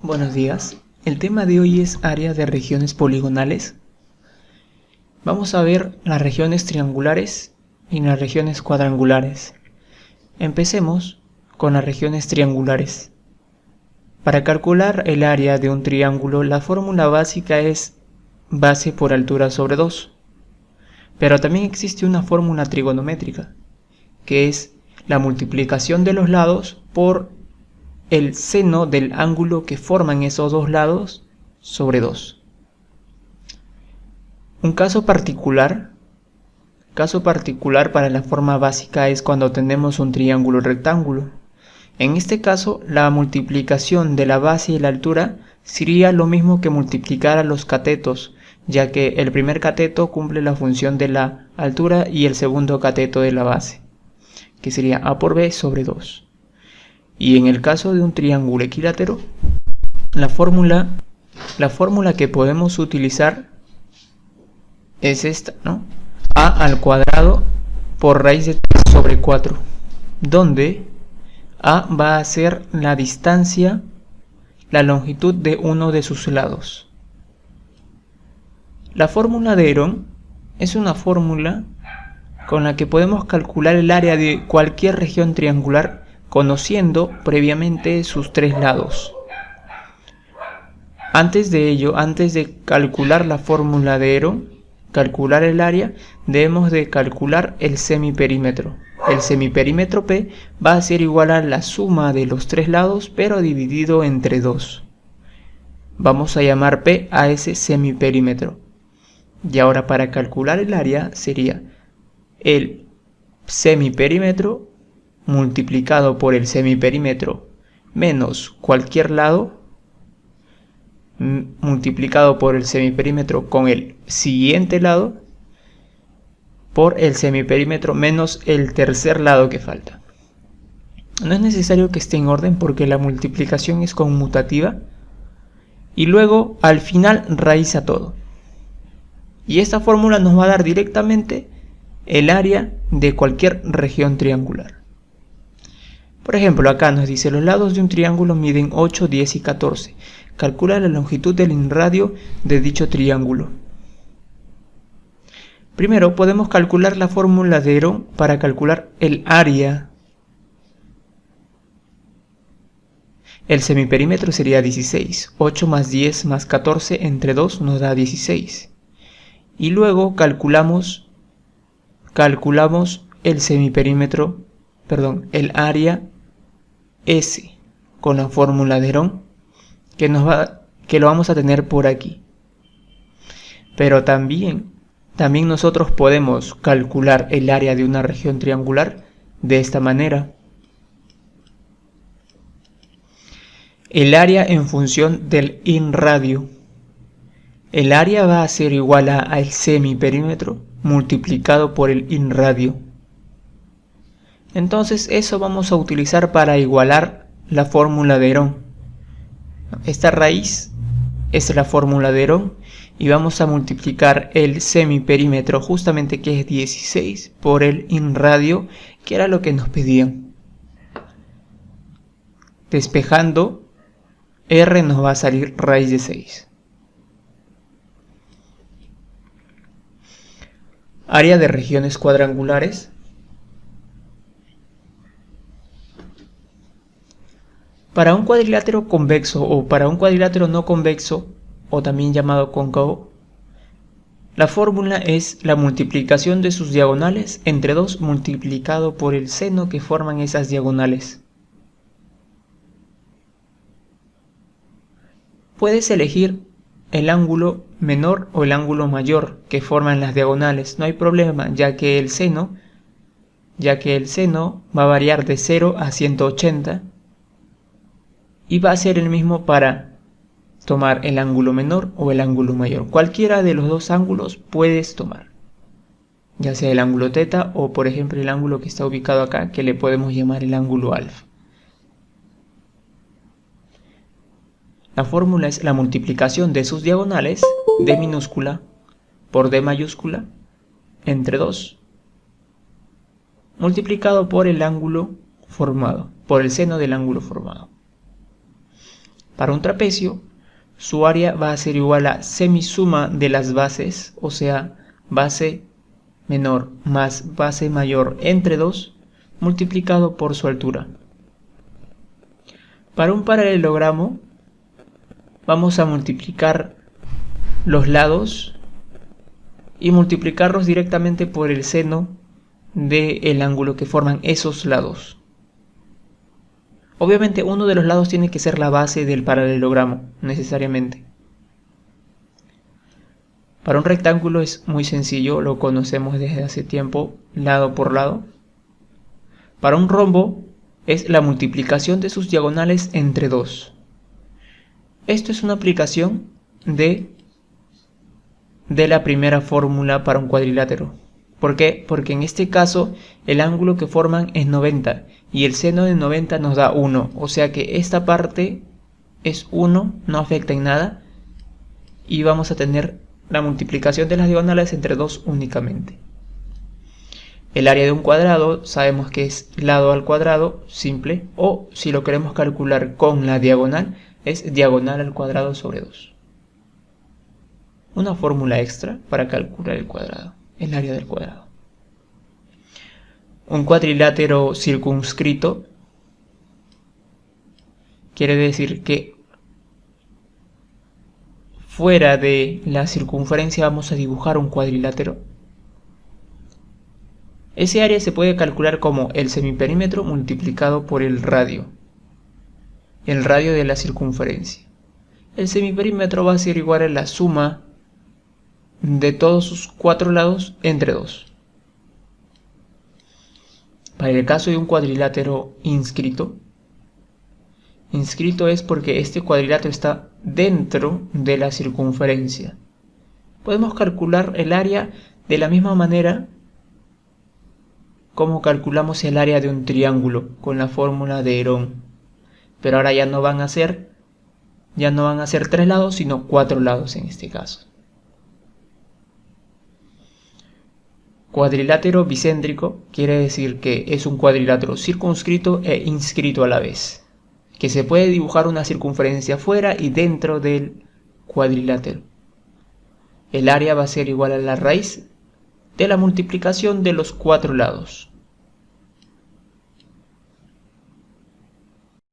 Buenos días. El tema de hoy es área de regiones poligonales. Vamos a ver las regiones triangulares y las regiones cuadrangulares. Empecemos con las regiones triangulares. Para calcular el área de un triángulo, la fórmula básica es base por altura sobre 2. Pero también existe una fórmula trigonométrica, que es la multiplicación de los lados por el seno del ángulo que forman esos dos lados sobre 2. Un caso particular para la forma básica es cuando tenemos un triángulo rectángulo. En este caso, la multiplicación de la base y la altura sería lo mismo que multiplicar a los catetos, ya que el primer cateto cumple la función de la altura y el segundo cateto de la base, que sería a por b sobre 2. Y en el caso de un triángulo equilátero, la fórmula que podemos utilizar es esta, ¿no? A al cuadrado por raíz de 3 sobre 4, donde A va a ser la distancia, la longitud de uno de sus lados. La fórmula de Herón es una fórmula con la que podemos calcular el área de cualquier región triangular conociendo previamente sus tres lados. Antes de calcular la fórmula de Herón, calcular el área, debemos de calcular el semiperímetro. El semiperímetro P va a ser igual a la suma de los tres lados, pero dividido entre 2. Vamos a llamar P a ese semiperímetro. Y ahora para calcular el área sería el semiperímetro multiplicado por el semiperímetro menos cualquier lado multiplicado por el semiperímetro con el siguiente lado por el semiperímetro menos el tercer lado que falta. No es necesario que esté en orden porque la multiplicación es conmutativa y luego al final raíz a todo. Y esta fórmula nos va a dar directamente el área de cualquier región triangular. Por ejemplo, acá nos dice los lados de un triángulo miden 8, 10 y 14. Calcula la longitud del inradio de dicho triángulo. Primero podemos calcular la fórmula de Herón para calcular el área. El semiperímetro sería 16. 8 más 10 más 14 entre 2 nos da 16. Y luego calculamos el semiperímetro, el área S con la fórmula de Herón que lo vamos a tener por aquí. Pero también nosotros podemos calcular el área de una región triangular de esta manera. El área en función del inradio. El área va a ser igual al semiperímetro multiplicado por el inradio. Entonces eso vamos a utilizar para igualar la fórmula de Herón. Esta raíz es la fórmula de Herón y vamos a multiplicar el semiperímetro justamente que es 16 por el inradio, que era lo que nos pedían. Despejando, R nos va a salir raíz de 6. Área de regiones cuadrangulares. Para un cuadrilátero convexo o para un cuadrilátero no convexo, o también llamado cóncavo, la fórmula es la multiplicación de sus diagonales entre 2 multiplicado por el seno que forman esas diagonales. Puedes elegir el ángulo menor o el ángulo mayor que forman las diagonales, no hay problema, ya que el seno va a variar de 0 a 180 y va a ser el mismo para tomar el ángulo menor o el ángulo mayor. Cualquiera de los dos ángulos puedes tomar, ya sea el ángulo teta o por ejemplo el ángulo que está ubicado acá, que le podemos llamar el ángulo alfa. La fórmula es la multiplicación de sus diagonales, d minúscula por d mayúscula, entre 2, multiplicado por el ángulo formado, por el seno del ángulo formado. Para un trapecio, su área va a ser igual a semisuma de las bases, o sea, base menor más base mayor entre 2 multiplicado por su altura. Para un paralelogramo, vamos a multiplicar los lados y multiplicarlos directamente por el seno del ángulo que forman esos lados. Obviamente uno de los lados tiene que ser la base del paralelogramo, necesariamente. Para un rectángulo es muy sencillo, lo conocemos desde hace tiempo, lado por lado. Para un rombo es la multiplicación de sus diagonales entre 2. Esto es una aplicación de la primera fórmula para un cuadrilátero. ¿Por qué? Porque en este caso el ángulo que forman es 90 y el seno de 90 nos da 1, o sea que esta parte es 1, no afecta en nada, y vamos a tener la multiplicación de las diagonales entre 2 únicamente. El área de un cuadrado sabemos que es lado al cuadrado, simple, o si lo queremos calcular con la diagonal, es diagonal al cuadrado sobre 2. Una fórmula extra para calcular el cuadrado, el área del cuadrado. Un cuadrilátero circunscrito quiere decir que fuera de la circunferencia vamos a dibujar un cuadrilátero. Ese área se puede calcular como el semiperímetro multiplicado por el radio de la circunferencia. El semiperímetro va a ser igual a la suma de todos sus 4 lados entre 2. Para el caso de un cuadrilátero inscrito es porque este cuadrilátero está dentro de la circunferencia. Podemos calcular el área de la misma manera como calculamos el área de un triángulo con la fórmula de Herón. Pero ahora ya no van a ser 3 lados, sino 4 lados en este caso. Cuadrilátero bicéntrico quiere decir que es un cuadrilátero circunscrito e inscrito a la vez, que se puede dibujar una circunferencia fuera y dentro del cuadrilátero. El área va a ser igual a la raíz de la multiplicación de los 4 lados.